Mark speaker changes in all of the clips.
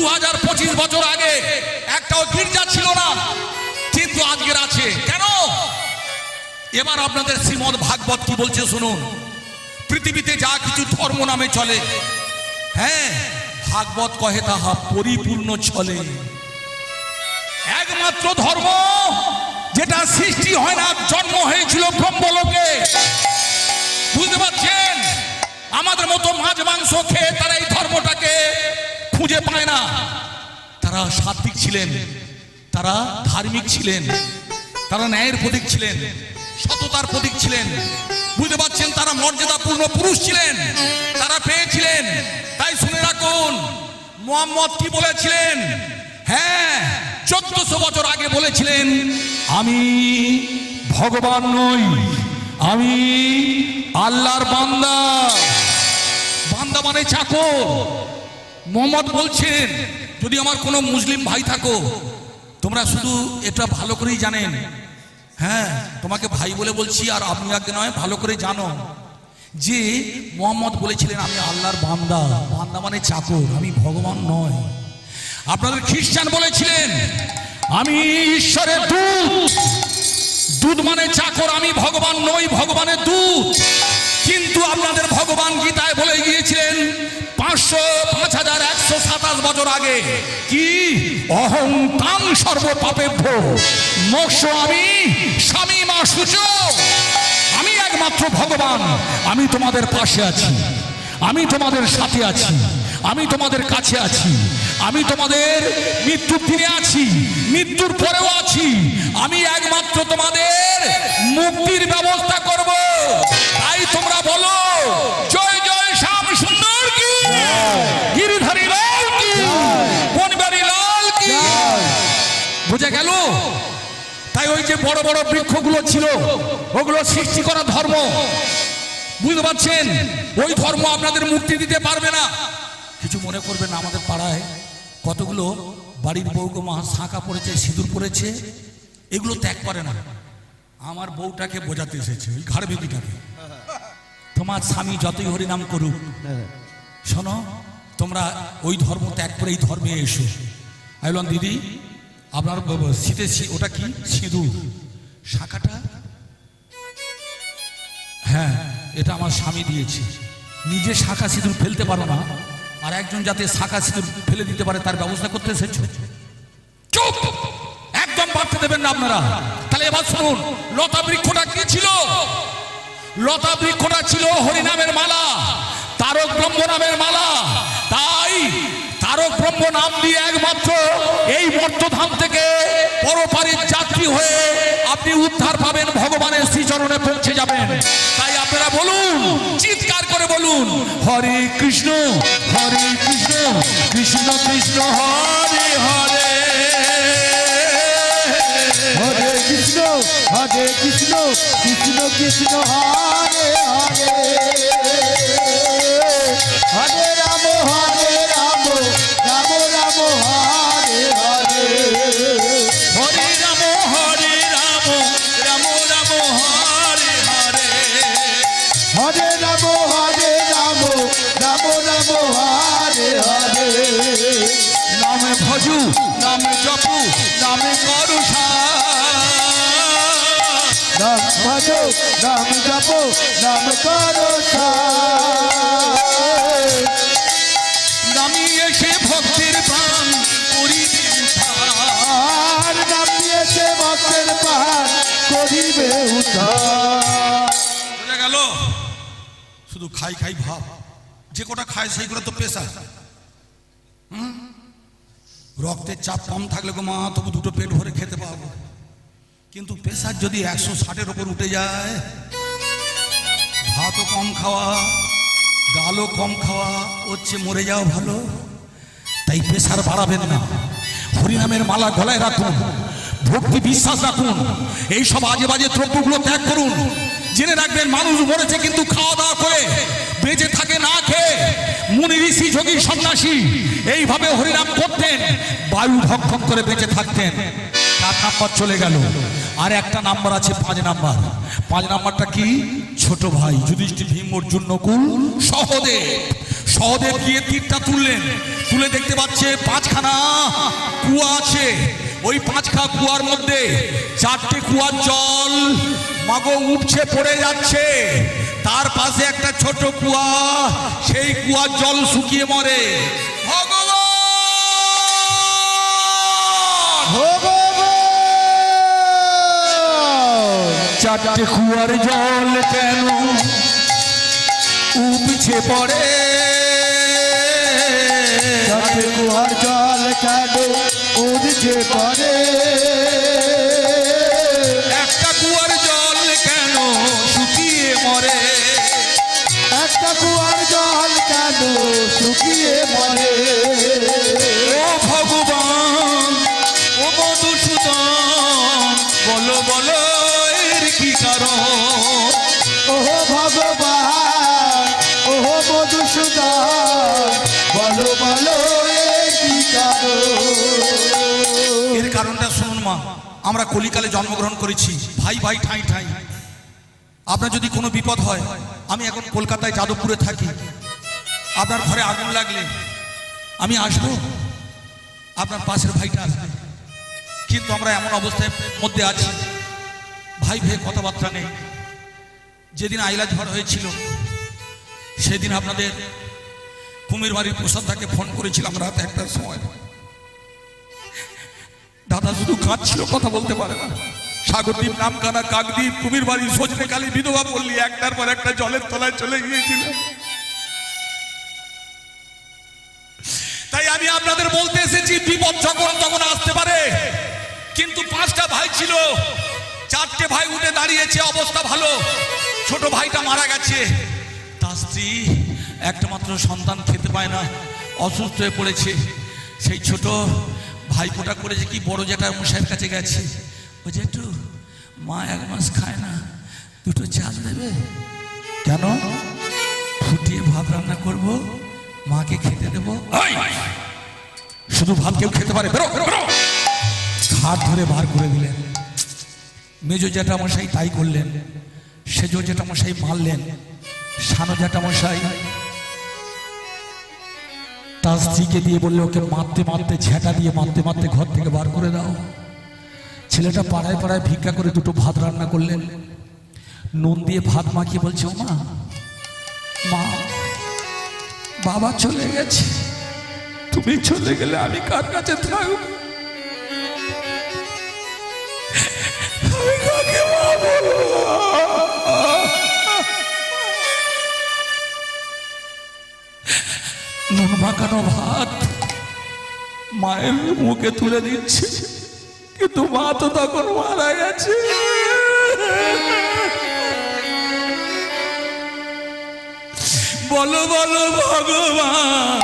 Speaker 1: 2025 বছর আগে একটাও গির্জা ছিল না, কিন্তু আজকের আছে। কেন? এবার আপনাদের শ্রীমদ্ ভাগবত কি বলছে শুনুন। পৃথিবীতে যা কিছু ধর্ম নামে চলে, হ্যাঁ, ভাগবত কহে তাহা পরিপূর্ণ চলে। একমাত্র ধর্ম যেটা সৃষ্টি হয় না, জন্ম হয়েছিল ব্রহ্মলোকে। বুঝতে পারছেন? আমাদের মতো মাছ মাংস খেয়ে তারা এই ধর্মটাকে খুঁজে পায় না। তারা সাত্বিক ছিলেন, তারা ধার্মিক ছিলেন, তারা ন্যায়ের প্রতীক ছিলেন, সততার প্রতীক ছিলেন। বুঝতে পারছেন? তারা মর্যাদাপূর্ণ পুরুষ ছিলেন, তারা পেয়েছিলেন। তাই শুনে রাখুন, মুহাম্মদ কি বলেছিলেন? হ্যাঁ, 1400 বছর আগে বলেছিলেন, আমি ভগবান নই, আমি আল্লাহর বান্দা। বান্দা মানে চাকর। মুহাম্মদ বলছেন, যদি আমার কোনো মুসলিম ভাই থাকো, তোমরা শুধু এটা ভালো করেই জানেন, হ্যাঁ, তোমাকে ভাই বলে বলছি, আর আপনি আগে নয়, ভালো করে জানো যে মুহাম্মদ বলেছিলেন আমি আল্লাহর বান্দা। বান্দা মানে চাকর, আমি ভগবান নয়। আপনাদের খ্রিস্টান বলেছিলেন আমি ঈশ্বরের দূত। দূত মানে চাকর, আমি ভগবান নই, ভগবানের দূত। কিন্তু আপনাদের ভগবান গীতায় বলে গিয়েছিলেন 5127 বছর আগে, কি অহং তাং সর্ব পাপেভ্য মোক্ষ আমি স্বামী মা শুচ। আমি একমাত্র ভগবান, আমি তোমাদের পাশে আছি, আমি তোমাদের সাথে আছি, আমি তোমাদের কাছে আছি, আমি তোমাদের মৃত্যুর দিনে আছি, মৃত্যুর পরেও আছি। আমি একমাত্র তোমাদের মুক্তির ব্যবস্থা করব। তাই তোমরা বলো জয় জয় শ্যাম সুন্দর কি, গিরিধারী লাল কি, বনবিহারী লাল কি। বুঝে গেল? তাই ওই যে বড় বড় বৃক্ষগুলো ছিল, ওগুলো সৃষ্টি করা ধর্ম। বুঝতে পারছেন? ওই ধর্ম আপনাদের মুক্তি দিতে পারবে না। কিছু মনে করবেন না, আমাদের পাড়ায় কতগুলো বাড়ির বউকে মা শাঁখা পড়েছে, সিঁদুর পড়েছে, এগুলো ত্যাগ করে না। আমার বউটাকে বোঝাতে এসেছে, ওই ঘাড় বেদিটাকে, তোমার স্বামী যতই হরিনাম করুক, শোনো, তোমরা ওই ধর্ম ত্যাগ করে এই ধর্মে এসো। আমি বললাম দিদি আপনার শীতে ওটা কি সিঁদুর শাঁখাটা? হ্যাঁ, এটা আমার স্বামী দিয়েছে। নিজে শাঁখা সিঁদুর ফেলতে পারো না, আর একজন যাতে শাঁখা সিঁদুর ফেলে দিতে পারে তার ব্যবস্থা করতে এসেছো। চুপ, একদম বাড়তে দেবেন না আপনারা। তাহলে এবার শুনুন, লতা বৃক্ষটা কি ছিল? লতা বৃক্ষটা ছিল হরিনামের মালা, তারক ব্রহ্ম নামের মালা। তাই তারক ব্রহ্ম নাম দিয়ে একমাত্র এই মর্তধাম থেকে পরপারের যাত্রী হয়ে আপনি উদ্ধার পাবেন, ভগবানের শ্রীচরণে পৌঁছে যাবেন। তাই আপনারা বলুন, চিৎকার করে বলুন, হরে কৃষ্ণ কৃষ্ণ কৃষ্ণ হরে হরে,
Speaker 2: হরে কৃষ্ণ কৃষ্ণ কৃষ্ণ হরে হরে, হরে রাম রাম রাম হরে হরে,
Speaker 1: হরে রাম রাম রাম হরে হরে,
Speaker 2: হরে রাম রাম রাম হরে হরে।
Speaker 1: নাম ভজু নাম জপু নাম করু
Speaker 2: নাম ভজো নাম জপো নাম করো,
Speaker 1: নামি এসে ভক্তের প্রাণ করিবে উদ্ধার,
Speaker 2: নাম দিয়েছে ভক্তের পাহাড় করিবে উদ্ধার।
Speaker 1: বোঝা গেল? শুধু খাই খাই ভাব, যে কটা খায় সেইগুলো তো পেশা। রক্তের চাপ কম থাকলে গো মা তবু দুটো পেট ভরে খেতে পাবো, কিন্তু প্রেসার যদি 160-এর উপর উঠে যায়, ভাতও কম খাওয়া, ডালও কম খাওয়া, হচ্ছে মরে যাওয়া ভালো। তাই প্রেসার বাড়াবেন না, হরিনামের মালা গলায় রাখুন, ভক্তি বিশ্বাস রাখুন, এইসব আজে বাজে দ্রব্যগুলো ত্যাগ করুন। জেনে রাখবেন, মানুষ মরেছে কিন্তু খাওয়া দাওয়া করে, বেঁচে থাকে না খেয়ে। মুনি ঋষি যোগী সন্ন্যাসী এইভাবে হরিনাম করতেন, বায়ু ভক্ষণ করে বেঁচে থাকতেন। 4 নাম্বার চলে গেল, আর একটা নাম্বার আছে 5 নাম্বার। 5 নাম্বারটা কি? ছোট ভাই যুধিষ্ঠির, ভীম, অর্জুন, নকুল, সহদেব। সহদেব গিয়ে তীরটা তুললেন, তুলে দেখতে পাচ্ছে 5খানা কুয়া আছে। ওই 5খা কুয়ার মধ্যে 4টে কুয়ার জল মাগো উঠছে পড়ে যাচ্ছে। তার পাশে একটা ছোট কুয়া, সেই কুয়ার জল শুকিয়ে মরে। ভগবান
Speaker 2: চারটে কুয়ার জল কেন
Speaker 1: উপছে পড়ে,
Speaker 2: চারটে কুয়ার জল কেন উঠছে পড়ে,
Speaker 1: একটা কুয়ার জল কেন শুকিয়ে মরে,
Speaker 2: একটা কুয়ার জল কেন শুকিয়ে মরে।
Speaker 1: ও ভগবান ও মধুসূদন বলো বলো এর কি কারণ,
Speaker 2: ও ভগবান ও মধুসূদন বলো বলো এর কি কারণ।
Speaker 1: এর কারণটা শুনুন মা। আমরা কলিকালে জন্মগ্রহণ করেছি, ভাই ভাই ঠাঁই ঠাঁই। আপনার যদি কোনো বিপদ হয়, আমি এখন কলকাতায় যাদবপুরে থাকি, আপনার ঘরে আগুন লাগলে আমি আসবো, আপনার পাশের ভাইটা আসবে। কিন্তু আমরা এমন অবস্থায় মধ্যে আছি, ভাই ভাই কথাবার্তা নেই। যেদিন আইলা ঝড় হয়েছিল সেদিন আপনাদের কুমির বাড়ির প্রসাদদাকে ফোন করেছিলাম রাত 1টার সময়। দাদা শুধু কাঁদছিল, কথা বলতে পারে না। সাগরদ্বীপ, নামখানা, কাকদ্বীপ, কুমির বাড়ি, সজনেখালি, বিধবা পল্লী একটার পর একটা জলের তলায় চলে গিয়েছিল। তাই আমি আপনাদের বলতে এসেছি, বিপদ যখন তখন আসতে পারে। কিন্তু 5টা ভাই ছিল, 4টে ভাই উঠে দাঁড়িয়েছে, অবস্থা ভালো। ছোট ভাইটা মারা গেছে, তার স্ত্রী একটা মাত্র সন্তান, খেতে পায় না, অসুস্থ হয়ে পড়েছে। সেই ছোট ভাইপোটা করেছে কি, বড় জেঠার মশাইয়ের কাছে গেছে। ও জেঠু, মা 1 মাস খায় না, 2টো চাল দেবে? কেন? ফুটিয়ে ভাত রান্না করব, মাকে খেতে দেবো। শুধু ভাত কেউ খেতে পারে? বেরো বেরো বেরো। হাত ধরে বার করে দিলেন। মেজো জ্যাঠামশাই তাই করলেন। সেজো জ্যাঠামশাই মারলেন। সানো জ্যাঠামশাই তার স্ত্রীকে দিয়ে বললে, ওকে মারতে মারতে, ঝেঁটা দিয়ে মারতে মারতে ঘর থেকে বার করে দাও। ছেলেটা পাড়ায় পাড়ায় ভিক্ষা করে 2টো ভাত রান্না করলেন। নুন দিয়ে ভাত মাখিয়ে বলছে, ও মা, মা বাবা চলে গেছে, তুমি চলে গেলে আমি কার কাছে থাকবো? আমি কাকে মা বলবো? নুন মাখানো ভাত মায়ের মুখে তুলে দিচ্ছে, কিন্তু মা তো তখন মারা গেছে। বলো বলো ভগবান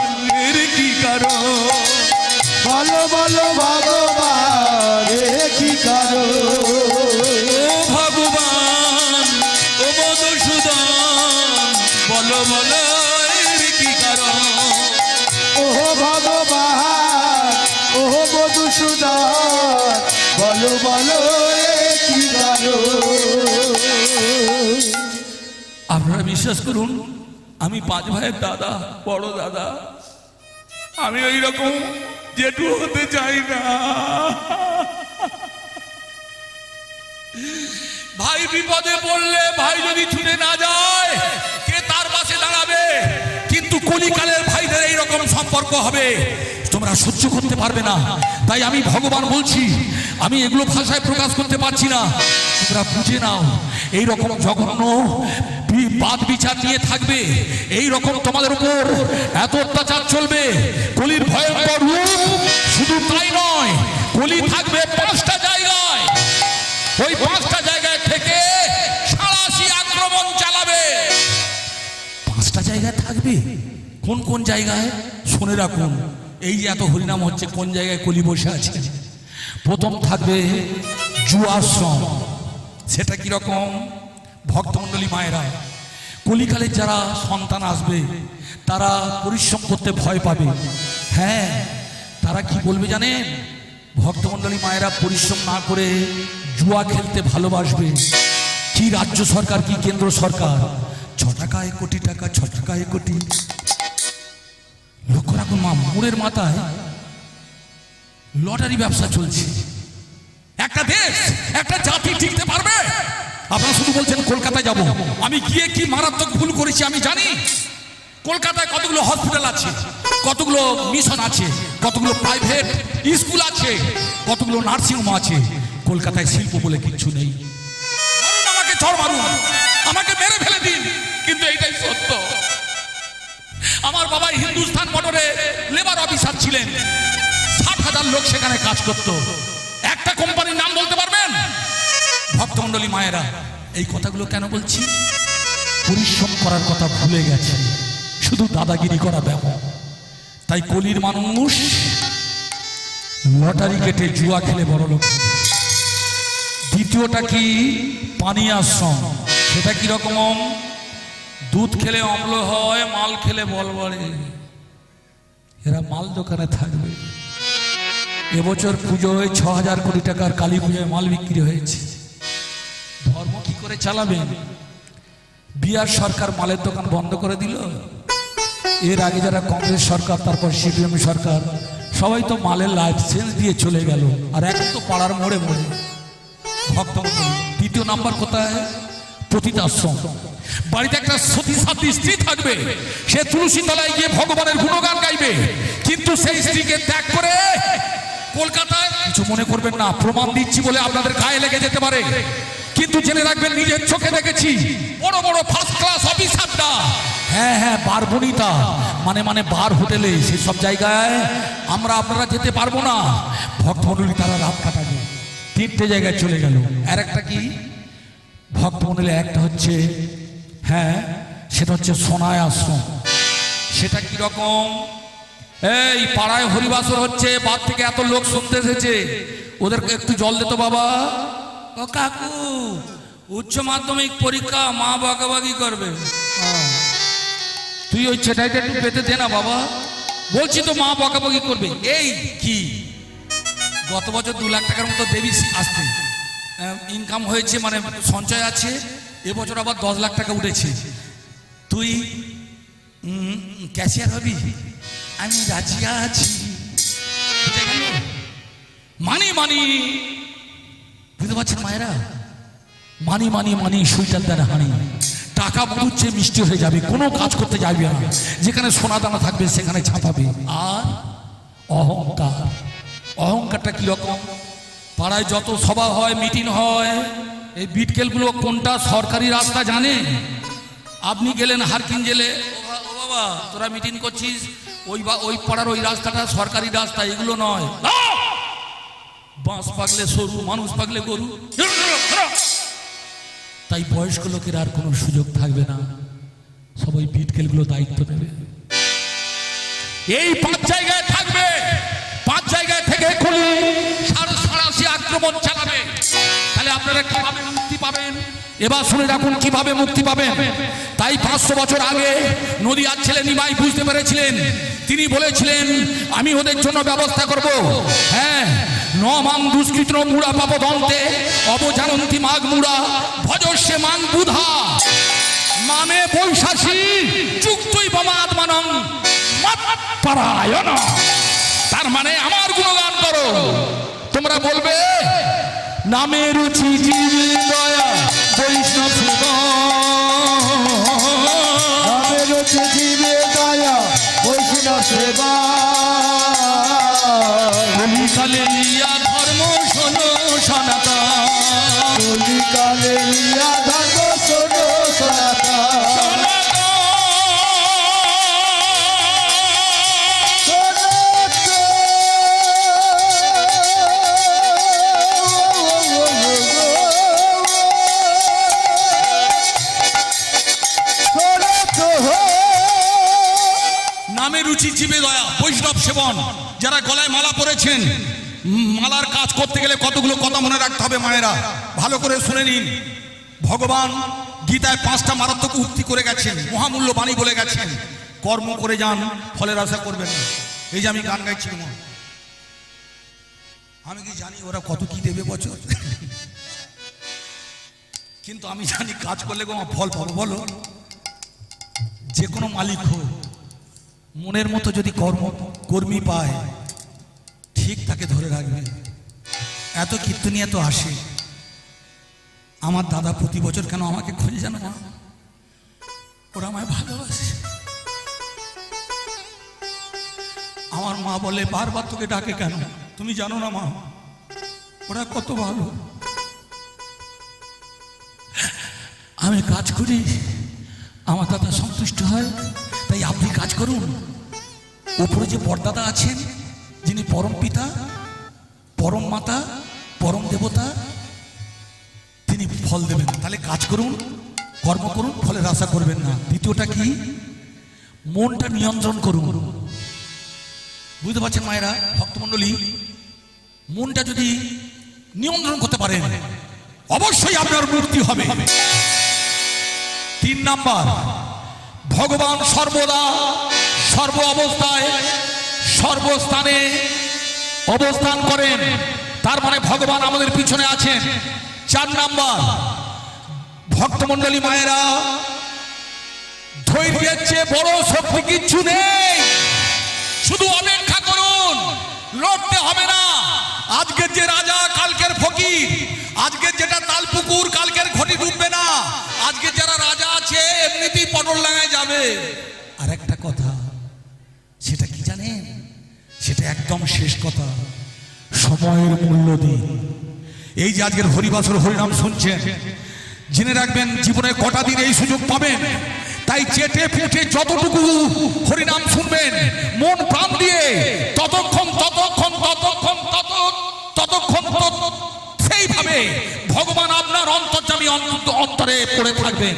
Speaker 1: এর কি কারণ,
Speaker 2: বলো বলো ভগবান এর কি কারণ।
Speaker 1: ও ভগবান ও মধুসূদন বলো বলো এর কি কারণ,
Speaker 2: ও ভগবান ও মধুসূদন বলো বলো এর কি কারণ।
Speaker 1: আপনারা বিশ্বাস করুন, আমি 5 ভাইয়ের দাদা, বড় দাদা। আমি ওই রকম জেঠু হতে চাই না। ভাই বিপদে পড়লে, ভাই যদি ছুটে না যায়, কে তার পাশে দাঁড়াবে? কিন্তু কলিকালের ভাইদের এইরকম সম্পর্ক হবে, তোমরা সহ্য করতে পারবে না। তাই আমি ভগবান বলছি, আমি এগুলো ভাষায় প্রকাশ করতে পারছি না, তোমরা বুঝে নাও। এইরকম জঘন্য বাদ বিচার নিয়ে থাকবে, এই রকম তোমাদের উপর এত অত্যাচার চলবে। কলির ভয়ঙ্কর রূপ শুধু তাই নয়, কলি থাকবে 5টা জায়গায়। ওই 5টা জায়গায় থেকে সাঁড়াশি আক্রমণ চালাবে। 5টা জায়গায় থাকবে। কোন কোন জায়গায় শুনে রাখুন। এই যে এত হরিনাম হচ্ছে, কোন জায়গায় কলি বসে আছে? প্রথম থাকবে জুয়াশ্রম। সেটা কিরকম? ভক্তমণ্ডলী মায়েরা, কলিকালের যারা সন্তান আসবে তারা পরিশ্রম করতে ভয় পাবে। হ্যাঁ, তারা কি বলবে জানেন? ভক্তমণ্ডলী মায়েরা পরিশ্রম না করে জুয়া খেলতে ভালোবাসবে। কি রাজ্য সরকার, কি কেন্দ্র সরকার, 6 টাকায় কোটি টাকা, 6 টাকায় কোটি। লক্ষ্য রাখুন মা, মোড়ের মাথায় লটারি ব্যবসা চলছে। একটা দেশ, একটা জাতি টিকতে পারবে? আপনারা শুধু বলছেন কলকাতায় যাব। আমি গিয়ে কি মারাত্মক ভুল করেছি আমি জানি। কলকাতায় কতগুলো হসপিটাল আছে, কতগুলো মিশন আছে, কতগুলো প্রাইভেট স্কুল আছে, কতগুলো নার্সিং হোম আছে। কলকাতায় শিল্প বলে কিচ্ছু নেই। মারুন আমাকে, চড় মারুন, আমাকে মেরে ফেলে দিন, কিন্তু এইটাই সত্য। আমার বাবা হিন্দুস্তান মোটরে লেবার অফিসার ছিলেন, 60,000 লোক সেখানে কাজ করত। একটা কোম্পানির নাম বলতে পারবেন? ভক্তমণ্ডলী মায়েরা, এই কথাগুলো কেন বলছি? পরিশ্রম করার কথা ভুলে গেছে, শুধু দাদাগিরি করা ব্যাপক। তাই কলির মানুষ লটারি কেটে জুয়া খেলে বড় লোক। দ্বিতীয়টা কি? পানি আশ্রম। সেটা কিরকম? দুধ খেলে অম্ল হয়, মাল খেলে বল বাড়ে। এরা মাল দোকানে থাকবে। এবছর পুজোয় 6,000 কোটি টাকার কালী পুজোয় মাল বিক্রি হয়েছে। ধর্ম কি করে চালাবেন? বিহার সরকার মালের দোকান বন্ধ করে দিল। এর আগে যারা কংগ্রেস সরকার, তারপর সিপিএম সরকার, সবাই তো মালের লাইসেন্স দিয়ে চলে গেল। আর এখন তো পাড়ার মোড়ে মোড়ে ভক্ত। দ্বিতীয় নাম্বার কোথায়? পতিতাশ্রম। বাড়িতে একটা সতী সাথী স্ত্রী থাকবে, সে তুলসী তলায় গিয়ে ভগবানের গুণগান গাইবে, কিন্তু সেই স্ত্রীকে ত্যাগ করে কলকাতায়, কিছু মনে করবেন না, প্রমাণ দিচ্ছি বলে আপনাদের গায়ে লেগে যেতে পারে, কিন্তু জেনে রাখবেন নিজের চোখে দেখেছি বড় বড় ফার্স্ট ক্লাস অফিসারটা, হ্যাঁ বার বনিতা মানে বার হোটেলে, সেসব জায়গায় আপনারা যেতে পারবো না। ভক্তমণ্ডলী তারা রাত কাটাবে। 3টে জায়গায় চলে গেল। আর একটা কি ভক্তমণ্ডলী? একটা হচ্ছে সেটা হচ্ছে সোনায় আশ্রম। সেটা কি রকম? এই পাড়ায় হরিবাসর হচ্ছে, বাদ থেকে এত লোক শুনতে এসেছে, ওদেরকে একটু জল দে তো বাবা। ও কাকু, উচ্চ মাধ্যমিক পরীক্ষা, মা বাগাবাগি করবে, তুই ওই ছেটাইটা একটু পেতে দে না বাবা। বলছি তো মা বকাবকি করবে। এই কি গত বছর 2 লাখ টাকার মতো দেবী আসতে ইনকাম হয়েছে, মানে সঞ্চয় আছে। এবছর আবার 10 লাখ টাকা উঠেছে। তুই ক্যাশিয়ার হবি? আমি রাজি আছি। মানি বুঝতে পারছেন মায়েরা? মানি সুইটার দ্বারা হানি। টাকা মরুচ্ছে মিষ্টি হয়ে যাবে, কোনো কাজ করতে যাবে না। যেখানে সোনা দানা থাকবে সেখানে ছাপাবে। আর অহংকারটা কিরকম? পাড়ায় যত সভা হয়, মিটিং হয়, এই বিটকেলগুলো কোনটা সরকারি রাস্তা জানে? আপনি গেলেন হারকিন জেলে, ও বাবা তোরা মিটিং করছিস, ওই পাড়ার ওই রাস্তাটা সরকারি রাস্তা, এগুলো নয়। বাঁশ পাগলে সরু, মানুষ পাগলে গরু। তাই বয়স্ক লোকের আর কোনো সুযোগ থাকবে না, সবাই বিটকেলগুলো দায়িত্ব নেবে। এই 5 জায়গায় থাকবে, 5 জায়গায় থেকে খুলে সারাশি আক্রমণ চালাবে। তাহলে আপনারা কিভাবে মুক্তি পাবেন? এবার শুনে রাখুন কিভাবে মুক্তি পাবেন। তাই 500 বছর আগে নদিয়ার ছেলে নিমাই বুঝতে পেরেছিলেন। তিনি বলেছিলেন আমি ওদের জন্য ব্যবস্থা করব। 9 মান দুষ্কৃত মুড়া পাপদন্তে অবজানন্তি মাঘ মুড়া ভজস্যে মাং বুধা মামে বৈশাখী যুক্তই বমাত্মানং মৎপরায়ণ। তার মানে আমার গুণগান করো। তোমরা বলবে নামে রুচি জীবে দয়া বৈষ্ণব সেবা,
Speaker 2: নামে রুচি জীবে দয়া বৈষ্ণব সেবা।
Speaker 1: কলিকালে লিয়া ধর্ম শোনো সনাতন,
Speaker 2: কলিকালে লিয়া ধর্ম শোনো সনাতন।
Speaker 1: নামে রুচি জীবে দয়া বৈষ্ণব সেবন। যারা গলায় মালা পরেছেন, মালার কাজ করতে গেলে কতগুলো কথা মনে রাখতে হবে মায়েরা, ভালো করে শুনে নিন। ভগবান গীতায় 5টা মারাত্মক উক্তি করে গেছেন, মহামূল্য বাণী বলে গেছেন। কর্ম করে যান, ফলের আশা করবেন না। এই যে আমি গান গাইছি, আমি কি জানি ওরা কত কি দেবে বছর, কিন্তু আমি জানি কাজ করলে ফল পাবো। বলো, যে কোনো মালিক হোক মনের মতো যদি কর্মী পায় ঠিক তাকে ধরে রাখবে। এত কীর্তনিয়া তো আসে। আমার দাদা প্রতি বছর কেন আমাকে খোঁজে জানো মা? ওরা আমায় ভালোবাসে। আমার মা বলে বারবার তোকে ডাকে কেন? তুমি জানো না মা ওরা কত ভালো। আমি কাজ করি, আমার দাদা সন্তুষ্ট হয়, তাই আপনি কাজ করুন। উপরে যে বড়দাদা আছেন, যিনি পরম পিতা, পরম মাতা, পরম দেবতা, তিনি ফল দেবেন। তাহলে কাজ করুন, কর্ম করুন, ফলের আশা করবেন না। দ্বিতীয়টা কি? মনটা নিয়ন্ত্রণ করুন। বুঝতে পারছেন মায়েরা, ভক্তমণ্ডলী? মনটা যদি নিয়ন্ত্রণ করতে পারেন অবশ্যই আপনার মুক্তি হবে। 3 নাম্বার, ভগবান সর্বদা সর্ব অবস্থায় সর্বস্থানে অবস্থান করেন, তার মানে ভগবান আমাদের পিছনে আছেন। 4 নাম্বার, ভক্তমণ্ডলী মায়েরা, ধৈর্যের চেয়ে বড় শক্তি কিচ্ছু নেই। শুধু অপেক্ষা করুন, লড়তে হবে না। আজকের যে রাজা কালকের ফকির, আজকের যেটা তালপুকুর কালকের ঘটি ডুববে না। আজকে যারা রাজা আছে এমনিতেই পটল লাগায় যাবে। আর একটা কথা, সেটা কি জানেন? সেটা একদম শেষ কথা, সময়ের মূল্য দিন। এই যে আজকের হরিবাসর হরিনাম শুনছেন, জেনে রাখবেন জীবনে কটা দিন এই সুযোগ পাবেন। তাই চেটে পুটে যতটুকু হরিনাম শুনবেন মন প্রাণ দিয়ে, ততক্ষণ সেইভাবে ভগবান আপনার অন্তর্যামী অন্তরে পড়ে থাকবেন।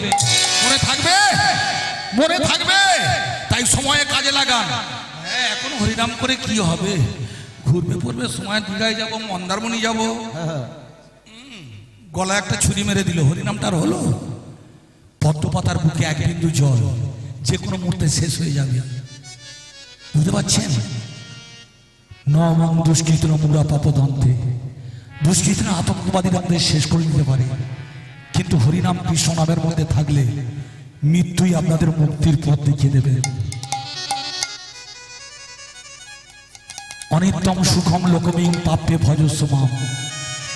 Speaker 1: মনে থাকবে। তাই সময়ে কাজে লাগান। হ্যাঁ, এখন হরিনাম করে কি হবে? ঘুরবে পড়বে, সময় দীঘায় যাবো, মন্দারমণি যাবো। গলা একটা ছুরি মেরে দিল, হরিনামটা আর হলো? পদ্ম পাতার বুকে এক বিন্দু জল যে কোনো মুহূর্তে শেষ হয়ে যাবে। বুঝতে পারছেন? নমং দুষ্কৃত মুরা পাপদন্তে, দুষ্কৃতরা আতঙ্কবাদীরা আমাদের শেষ করে দিতে পারে, কিন্তু হরিনাম কৃষ্ণ নামের মধ্যে থাকলে মৃত্যুই আপনাদের মুক্তির পথ দেখিয়ে দেবে। অনিত্যম সুখম লোকমিং পাপে ভজস্ব মাম।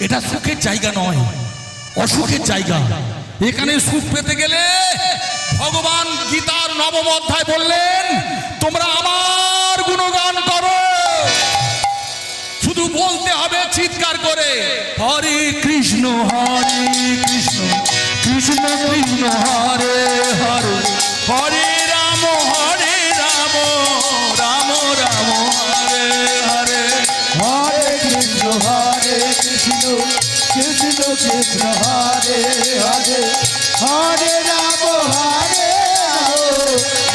Speaker 1: এটা সুখের জায়গা নয়, অসুখের জায়গা। এখানে সুখ পেতে গেলে ভগবান গীতার 9ম অধ্যায় বললেন, তোমরা আমার গুণগান করো। শুধু বলতে হবে চিৎকার করে, হরে কৃষ্ণ কৃষ্ণ কৃষ্ণ হরে হরে, হরে রাম রাম রাম হরে হরে,
Speaker 2: হরে কৃষ্ণ কৃষ্ণ কৃষ্ণ হরে হরে, হরে রাম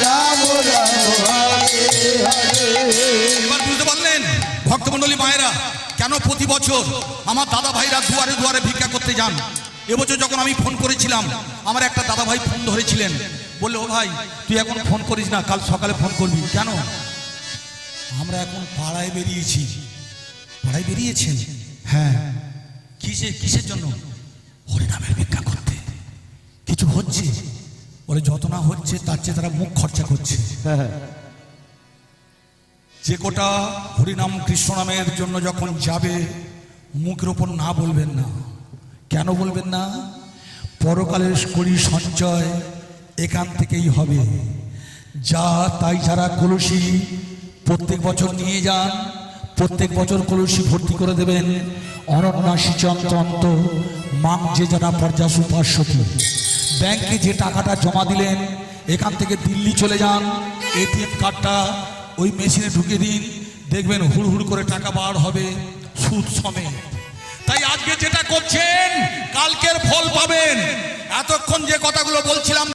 Speaker 2: রাম হরে হরে।
Speaker 1: এবার বুঝতে পারলেন ভক্তমণ্ডলী মায়েরা, কেন প্রতি বছর আমার দাদা ভাইরা দুয়ারে দুয়ারে ভিক্ষা করতে যান? এবছর যখন আমি ফোন করেছিলাম, আমার একটা দাদা ভাই ফোন ধরেছিলেন, বললে, ও ভাই তুই এখন ফোন করিস না, কাল সকালে ফোন করবি। কেন? আমরা এখন পাড়ায় বেরিয়েছি। পাড়ায় বেরিয়েছেন? হ্যাঁ। কিসের জন্য? হরিনামের ভিক্ষা করতে। কিছু হচ্ছে? বলে যত না হচ্ছে তার চেয়ে তারা মুখ খরচা করছে। যে কোটা হরিনাম কৃষ্ণ নামের জন্য যখন যাবে, মুখের ওপর না বলবেন না। কেন বলবেন না? পরকালের করি সঞ্চয় এখান থেকেই হবে। যা তাই যারা কলসি প্রত্যেক বছর নিয়ে যান, প্রত্যেক বছর কলসি ভর্তি করে দেবেন। অনন্যাসী চন্ত মাং যে যারা পর্যাসু পার্শ্বী, ব্যাংকে যে টাকাটা জমা দিলেন এখান থেকে দিল্লি চলে যান, এটিএম কার্ডটা ওই মেশিনে ঢুকে দিন, দেখবেন হুড় করে টাকা বার হবে সুদ সমেত। তাই আজকে যেটা করছেন কালকের ফল পাবেন। এতক্ষণ যে কথাগুলো বলছিলাম